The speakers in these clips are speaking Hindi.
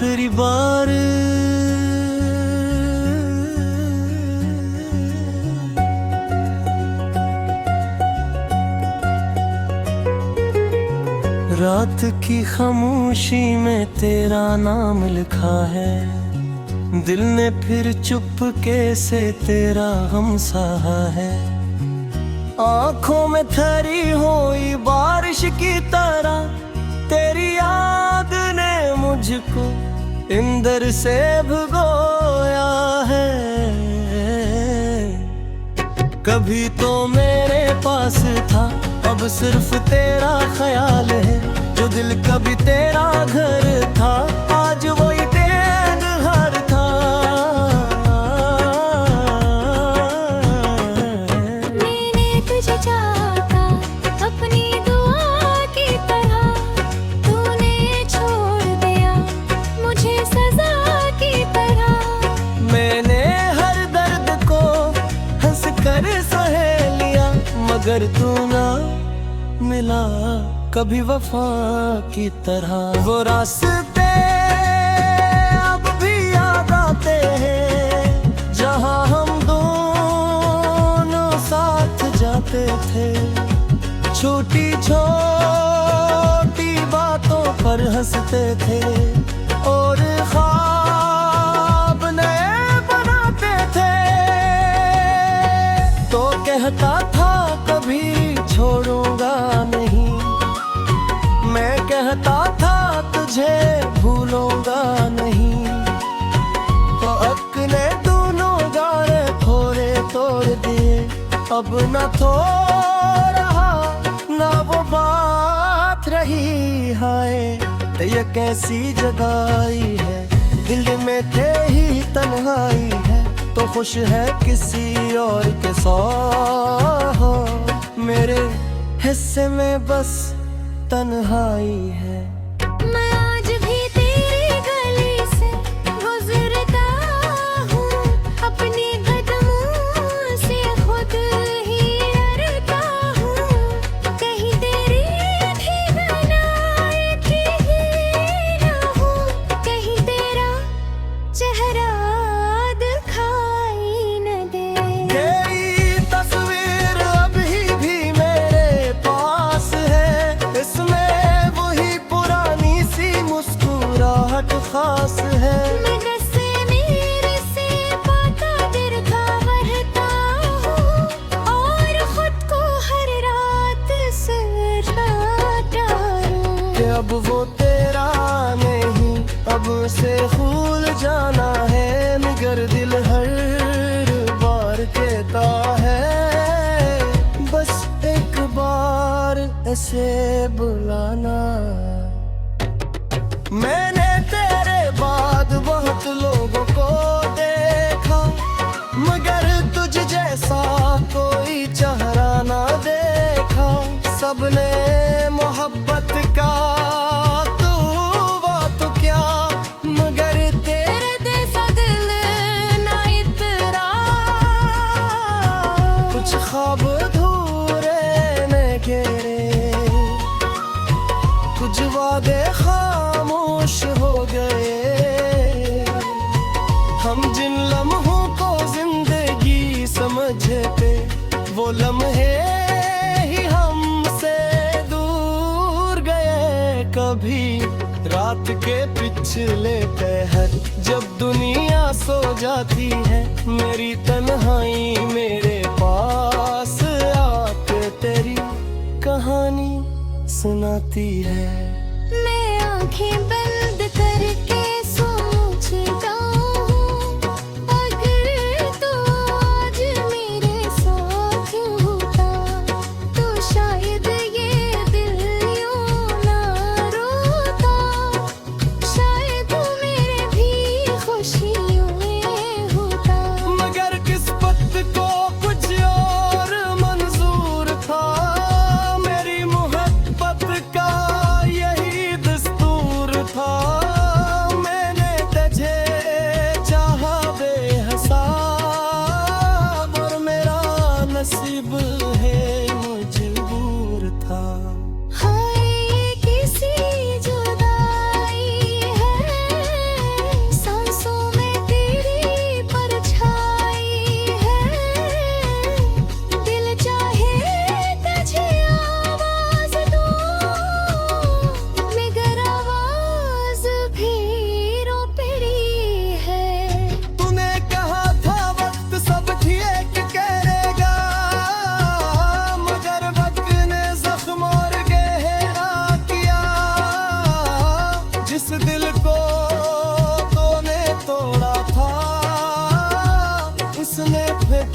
आखिरी बार रात की खामोशी में तेरा नाम लिखा है, दिल ने फिर चुपके से तेरा गम सहा है। आंखों में ठहरी हुई बारिश की तरह तेरी याद ने मुझको इंदर से भिगोया है। कभी तो मेरे पास था, अब सिर्फ तेरा ख्याल है। जो दिल कभी तेरा घर था, आज वही बेघर था। मैंने तुझे चाहा था अपनी दुआ की तरह, तूने छोड़ दिया मुझे सजा की तरह। मैंने हर दर्द को हंस कर सह लिया, मगर तू ना मिला कभी वफा की तरह। वो रास्ते अब भी याद आते हैं जहां हम दोनों साथ जाते थे। छोटी छोटी बातों पर हंसते थे और ख्वाब नए बनाते थे। तो कहता था कभी छोड़ूंगा नहीं, मैं कहता था तुझे भूलूंगा नहीं। तो अक ने दोनों गारे थोड़े तोड़ दिए, अब न तो रहा ना वो बात रही। हाय ये कैसी जगाई है, दिल में थे ही तन्हाई है। तो खुश है किसी और के साथ, मेरे हिस्से में बस तन्हाई है। मैं आज भी तेरी गली से गुजरता हूँ, अपने कदमों से खुद ही डरता हूँ। कहीं तेरी भी बनाए की ही ना हूँ, कहीं तेरा चेहरा दिखाई न दे। तेरी तस्वीर अभी भी मेरे पास है, इसमें वही पुरानी सी मुस्कुराहट खास है। मगर से मेरे से पाता दिल का बढ़ता हूँ, और खुद को हर रात सताता हूँ कि अब वो तेरा नहीं, अब उसे भूल जाना है। मगर दिल हर बार कहता है बस एक बार ऐसे बुलाना। मैंने तेरे बाद बहुत लोगों को देखा, मगर तुझ जैसा कोई चेहरा ना देखा। सबने मोहब्बत का तू बात क्या, मगर तेरे जैसा दिल ना इतना। कुछ ख्वाब अधूरे न घेरे, कुछ वादे खामोश हो गए। हम जिन लम्हों को जिंदगी समझते, वो लम्हे ही हमसे दूर गए। कभी रात के पिछले पहर जब दुनिया सो जाती है, मेरी तन्हाई मेरे पास आके तेरी कहानी सुनाती है। मैं आंखें बंद करके सोचता हूँ, अगर तू आज मेरे साथ होता तो शायद ये दिल यूं ना रोता। शायद मेरे भी खुशियों में होता। मगर किस्मत को कुछ और मंजूर था, मेरी मोहब्बत का यही दस्तूर था।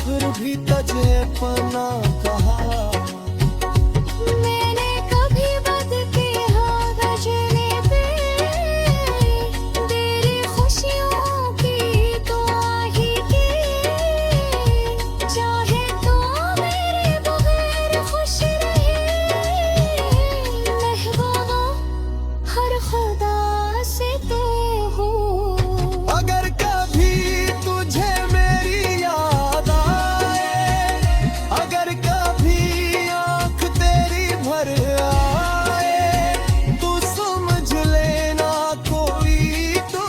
फिर भी तुझे पना कहा। मैंने कभी बद किया गजने पे, तेरी खुशियों की तो आही की, चाहे तो मेरे बगैर खुश रहे, महबूबा हर खुदा से तू हो। अगर कभी तुझे मेरी याद आए, अगर कभी आँख तेरी भर आए, तू समझ लेना कोई तो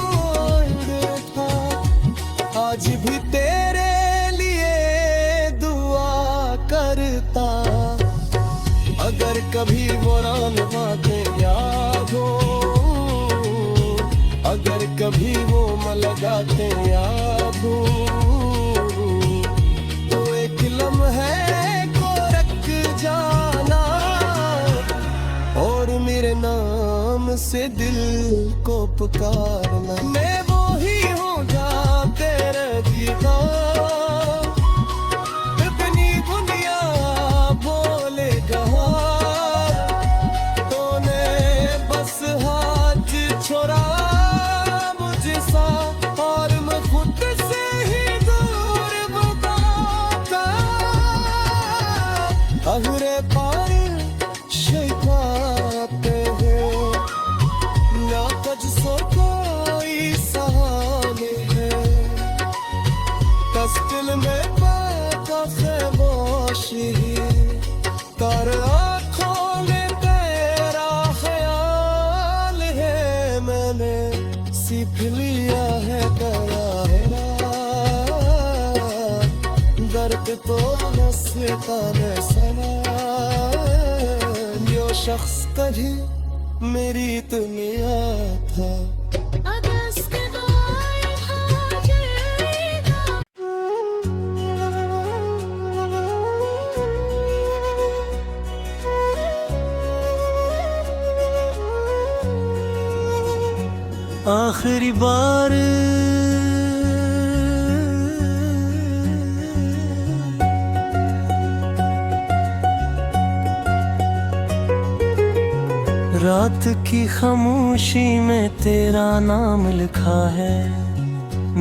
था। आज भी तेरे लिए दुआ करता। अगर कभी पुरानी बातें याद हो, अगर कभी वो मुलाकातें याद हो, तो एक लम्हे को रख जाना और मेरे नाम से दिल को पुकारना। मैं वो ही हूँ जहाँ तेरे दीदार, अपनी दुनिया बोले कहाँ, तूने बस हाथ छोड़ा मुझसा और मैं खुद से ही दूर बताता। अगरे पार शैताते हो या तुझसो कोई सहाने है, कस्तिल में पाता खामोशी, कर आँखों में तेरा ख्याल है। मैंने सीख लिया है तेरा दर्द तो नस्ता ने सना। जो शख्स कभी मेरी दुनिया था। अगस्त का था जाएगा। आखिरी बार रात की खामोशी में तेरा नाम लिखा है,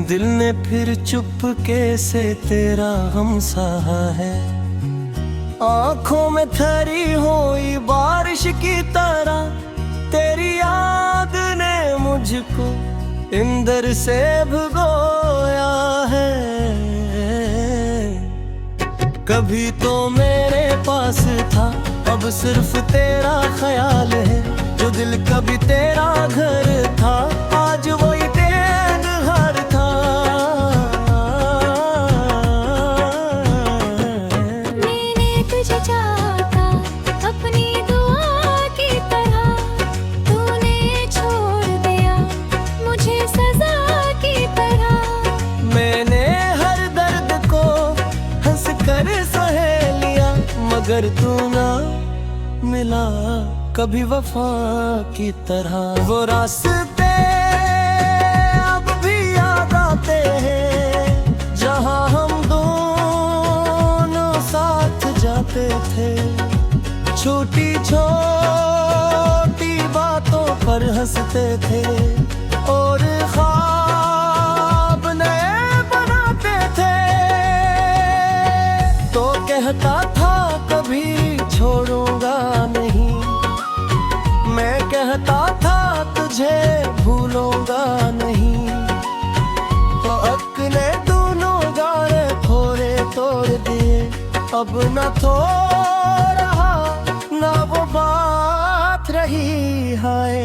दिल ने फिर चुपके से तेरा गम सहा है। आंखों में ठहरी हुई बारिश की तरह तेरी याद ने मुझको इंदर से भिगोया है। कभी तो मेरे पास था, अब सिर्फ तेरा ख्याल है। जो दिल कभी तेरा घर था, आज वही बेघर था। मैंने तुझे चाहा अपनी दुआ की तरह, तूने छोड़ दिया मुझे सजा की तरह। मैंने हर दर्द को हंस कर सह लिया, मगर तू ना मिला कभी वफा की तरह। वो रास्ते अब भी याद आते हैं जहां हम दोनों साथ जाते थे। छोटी छोटी बातों पर हंसते थे और ख्वाब नए बनाते थे। तो कहता था कभी छोड़ूंगा नहीं, मैं कहता था तुझे भूलूंगा नहीं। तो अक ने दोनों गारे थोड़े तोड़ दिए, अब न तो रहा ना वो बात रही। हाय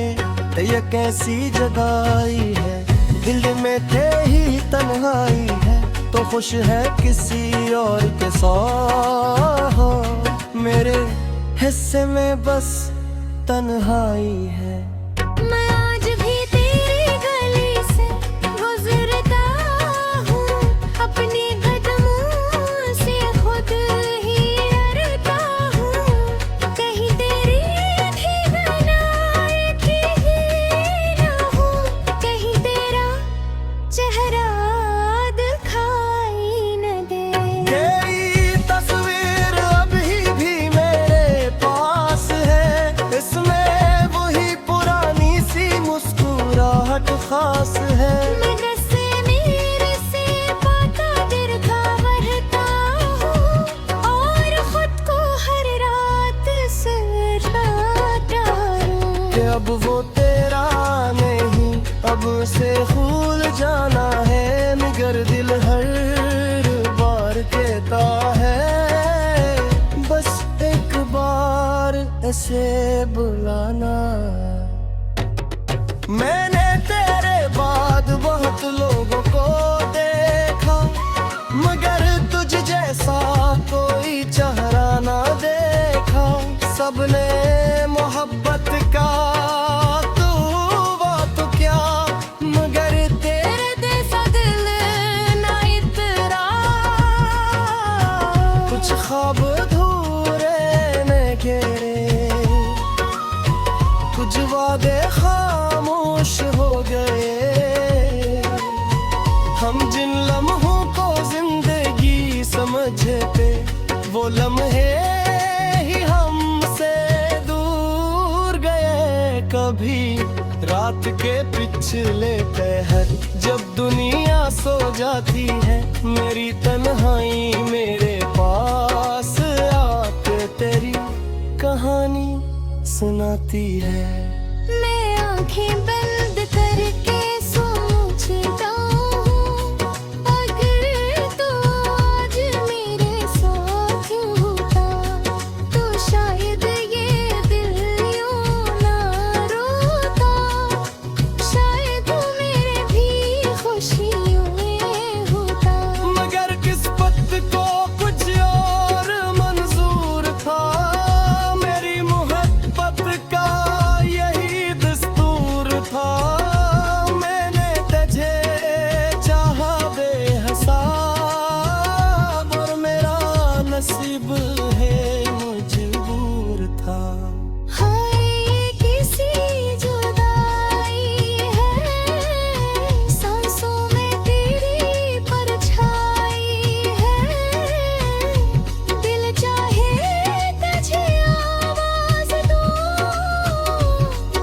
ये कैसी जगाई है, दिल में थे ही तन्हाई है, तो खुश है किसी और के साथ। मेरे हिस्से में बस तन्हाई है। मैं आज भी तेरी गली से गुजरता हूँ, अपने कदमों से खुद ही डरता हूँ। कहीं तेरी ठिकानाए की ही ना हो, कहीं तेरा चेहरा दिखाई न दे। कैसे बुलाना। मैंने तेरे बाद बहुत लोगों को देखा, मगर तुझ जैसा कोई चेहरा ना देखा। सबने मोहब्बत का तू वो तो क्या, मगर तेरे जैसा दिल ना इतरा। कुछ ख्वाब अधूरे में घेरे, कुछ वादे खामोश हो गए। हम जिन लम्हों को जिंदगी समझते, वो लम्हे ही हमसे दूर गए। कभी रात के पिछले पहर, जब दुनिया सो जाती है, मेरी तन्हाई मेरे पास आके तेरी कहानी सुनाती है। मैं आंखें बंद करके सोचता हूँ, अगर तू आज मेरे साथ होता, तो शायद ये दिल यूं ना रोता। शायद मेरे भी खुशियों में होता। मगर किस्मत को कुछ और मंजूर था, मेरी मोहब्बत का यही दस्तूर था। मैंने तुझे चाहा बेहिसाब, और मेरा नसीब है मजबूर था। हाय ये किसी जुदाई है, सांसों में तेरी परछाई है। दिल चाहे तुझे आवाज दूं,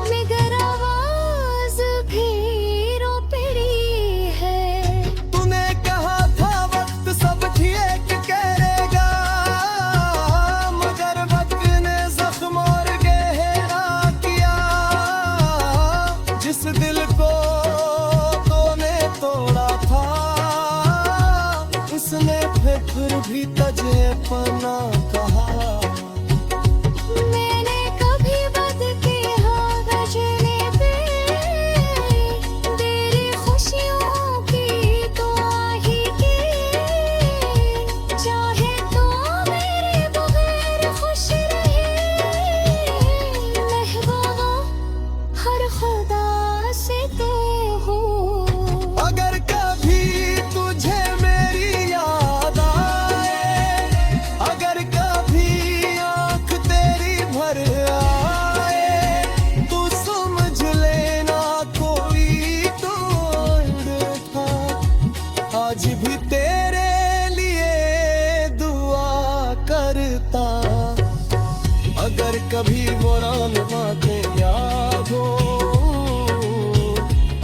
मगर आवाज भी रो पड़ी है। तूने कहा था वक्त सब ठीक करेगा, मगर वक्त ने जख्म और गहरा किया। जिस दिल को तूने तोड़ा था, उसने फिर भी तुझे पना कहा। मैंने कभी बद किया बजने पे, तेरी खुशियों की तो आही की। चाहे तो मेरे बगैर खुश रहे, महबूबा हर खुदा से तू हो। अगर कभी तुझे मेरी याद आए, अगर कभी आँख तेरी भर आए, तू समझ लेना कोई तोड़ था। आज भी तेरे लिए दुआ करता। अगर कभी पुरानी बातें याद हो,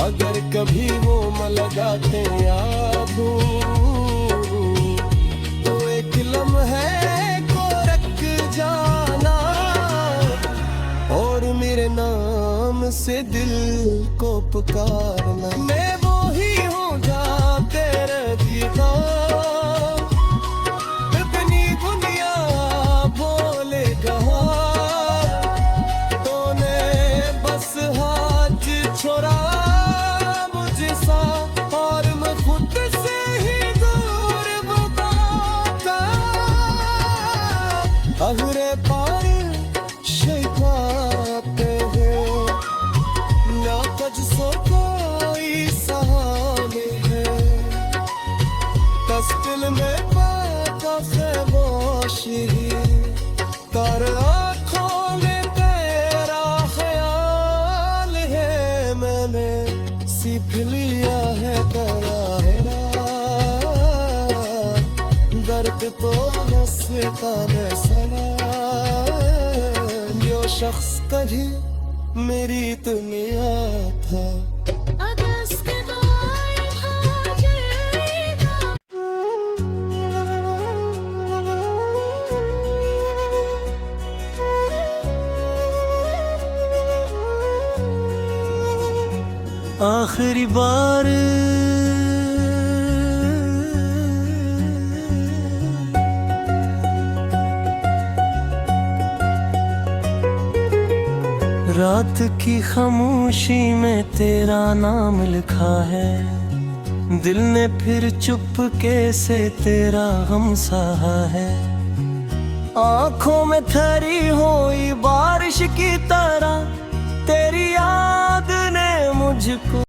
अगर कभी वो मुलाकातें याद हो, तो एक लम्हे को रख जाना, और मेरे नाम से दिल को पुकारना। मैं वो ही हूँ जहाँ तेरे दीदार, इतनी दुनिया बोले कहाँ, तूने बस हाथ छोड़ा मुझसा, और मैं खुद से ही दूर बताता। अगरे पार शिकाते हो, ना तुझसे कोई सहाने है। तस्तिल में पाता खामोशी, तर आँखों में तेरा ख्याल है। मैंने सीख लिया है तेरा दर्द तो नस्ता में सना। जो शख्स कभी मेरी दुनिया था, अगस्त तो आ जाएगा। आखिरी बार रात की खामोशी में तेरा नाम लिखा है, दिल ने फिर चुपके से तेरा गम सहा है। आंखों में ठहरी हुई बारिश की तरह तेरी याद ने मुझको